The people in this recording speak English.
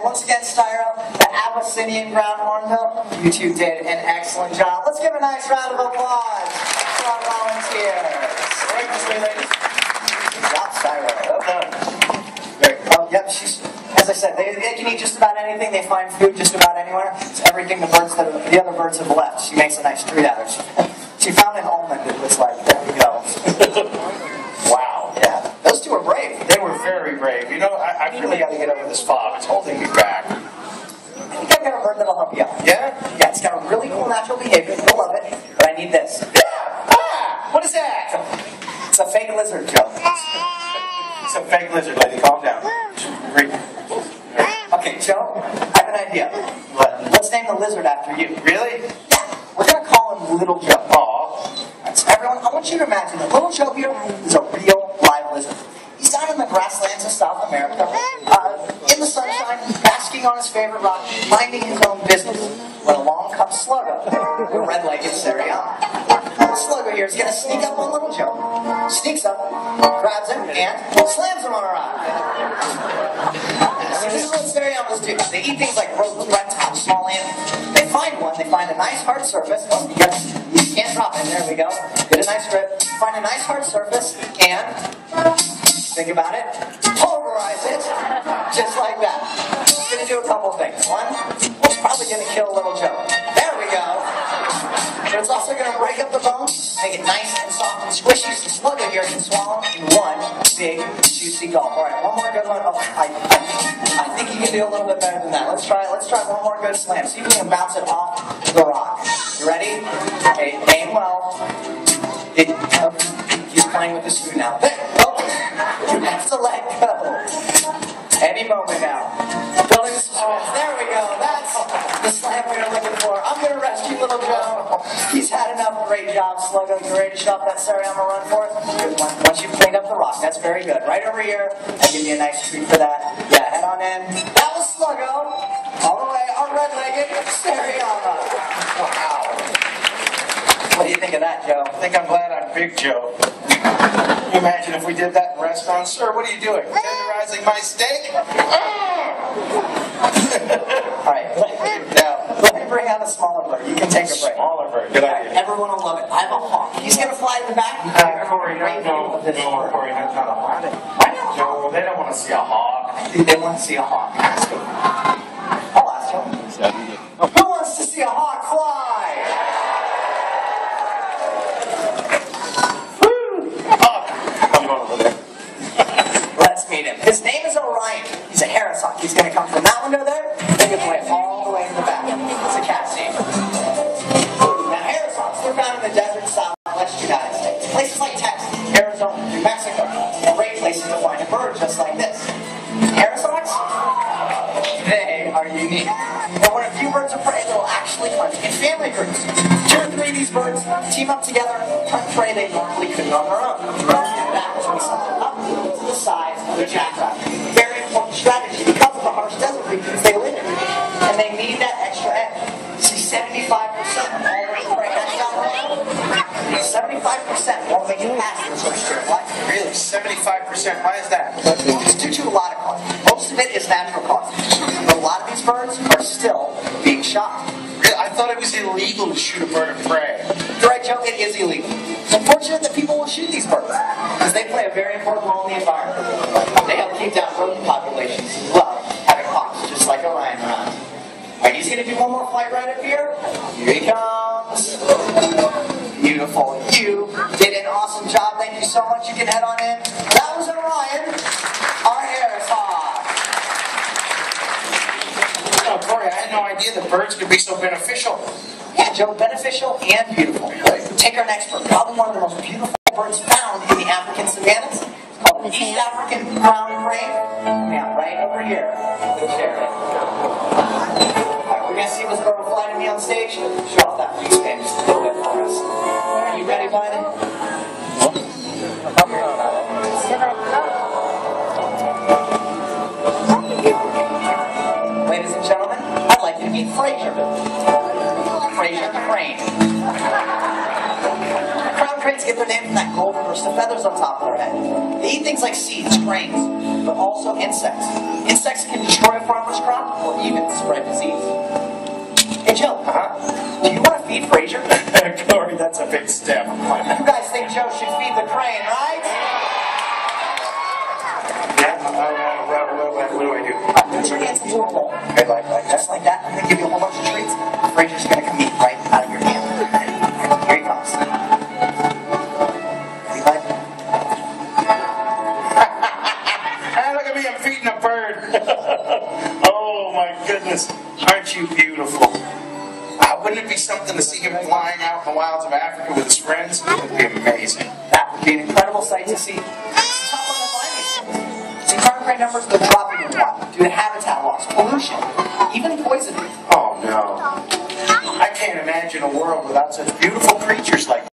Once again, Styro, the Abyssinian ground hornbill, you two did an excellent job. Let's give a nice round of applause to our volunteers. Great to see, ladies. Good job, Styro. Yep, as I said, they can eat just about anything. They find food just about anywhere. It's everything the other birds have left. She makes a nice treat out of it. She found an almond, it looks like. There we go. Wow. Yeah, those two are brave. They were very brave. You know, I really got to get over this fog. It's holding me back. I think I've got a bird that'll help you out. Yeah? Yeah, it's got a really cool natural behavior. You'll love it. But I need this. Ah! What is that? It's a fake lizard, Joe. It's a fake lizard, lady. Calm down. Okay, Joe, I have an idea. Let's name the lizard after you. Really? Yeah. We're going to call him Little Joe. Aw. So everyone, I want you to imagine that Little Joe here is a real live lizard. He's down in the grasslands of South America, in the sunshine, basking on his favorite rock, minding his own business, when along comes Sluggo, the red-legged Seriama. Sluggo here is going to sneak up on Little Joe. Sneaks up, grabs him, and slams him on a rock. So this is what Seriamas do. They eat things like rodents, reptiles, small animals. They find one, they find a nice hard surface. Oh, you can't drop it. There we go. Get a nice grip. Find a nice hard surface, and think about it. Pulverize it, just like that. It's going to do a couple things. One, it's probably going to kill Little Joe. There we go. But it's also going to break up the bone, make it nice and soft and squishy, so Sluggo here can swallow in one big, juicy gulp. All right, one more good one. Oh, I think you can do a little bit better than that. Let's try one more good slam. See if we can bounce it off the rock. You ready? Okay, aim well. He's playing with his food now. You have to let go. Any moment now. Building the small. There we go. That's the slam we were looking for. I'm going to rescue Little Joe. He's had enough. Great job, Sluggo. You ready to shove that Seriama run for it? Good one. Once you've cleaned up the rock, that's very good. Right over here. I'll give you a nice treat for that. Yeah, head on in. That was Sluggo. All the way. Our red-legged Seriama. Wow. What do you think of that, Joe? I think I'm glad I'm Big Joe. Can you imagine if we did that in restaurants? Sir, what are you doing? Tenderizing my steak? Alright, now, let me bring out a smaller bird. You can take a break. Smaller bird, good idea. Everyone will love it. I have a hawk. He's going to fly in the back. Corey, no, that's not a hawk. Why not? No, they don't want to see a hawk. They want to see a hawk. I'll ask him. Who wants to see a hawk fly? Let's meet him. His name is Orion. He's a Harris hawk. He's going to come from that window there, and he'll play all the way in the back. It's a cat name. Now, Harris hawks, they're found in the desert southwest United States. Places like Texas, Arizona, New Mexico. Great places to find a bird just like this. Harris hawks, they are unique. They're one of few birds of prey that will actually hunt in family groups. 2 or 3 of these birds team up together, hunt prey they normally couldn't on their own. That will be something up to the size of a jackrabbit. Very important strategy because of the harsh desert regions they live in. And they need that extra egg. See, 75% of all birds of prey hatch out there. 75% won't make it past their first year of life. Really? 75%? Why is that? It's due to a lot of causes. Most of it is natural causes. But a lot of these birds are still being shot. Really? I thought it was illegal to shoot a bird of prey. You're right, Joe, it is illegal. It's unfortunate that people will shoot these birds because they play a very important role in the environment. They help keep down rodent populations as well, having hawks just like Orion around. Alright, he's going to do one more flight right up here. Here he comes. Beautiful. You did an awesome job. Thank you so much. You can head on in. That was Orion, our Harris hawk. Oh, Corey, I had no idea that birds could be so beneficial. Yeah, Joe, beneficial and beautiful. Take our next bird. Probably one of the most beautiful birds found in the African savannas. It's called the East African ground crane. Yeah, right over here. Alright, we're going to see this bird fly to me on stage. Show off that wingspan just a little bit for us. Are you ready, buddy? Ladies and gentlemen, I'd like you to meet Fraser. Fraser the crane. Crown cranes get their name from that golden burst of feathers on top of their head. They eat things like seeds, grains, but also insects. Insects can destroy farmer's crop or even spread disease. Hey, Joe, do you want to feed Frazier? Corey, that's a big step. You guys think Joe should feed the crane, right? Yeah, what do I do? Put your hands into a bowl. Okay, like that. Just like that, I'm going to give you a whole bunch of treats. Frazier's going to come eat right out of your hand. Here he comes. Ready, bud? Hey, look at me, I'm feeding a bird. Oh my goodness, aren't you beautiful? Wouldn't it be something to see him flying out in the wilds of Africa with his friends? It would be amazing. That would be an incredible sight to see. It's tough on the climate. See, tardigrade crane numbers are dropping in the wild due to habitat loss, pollution, even poisoning. Oh no. I can't imagine a world without such beautiful creatures like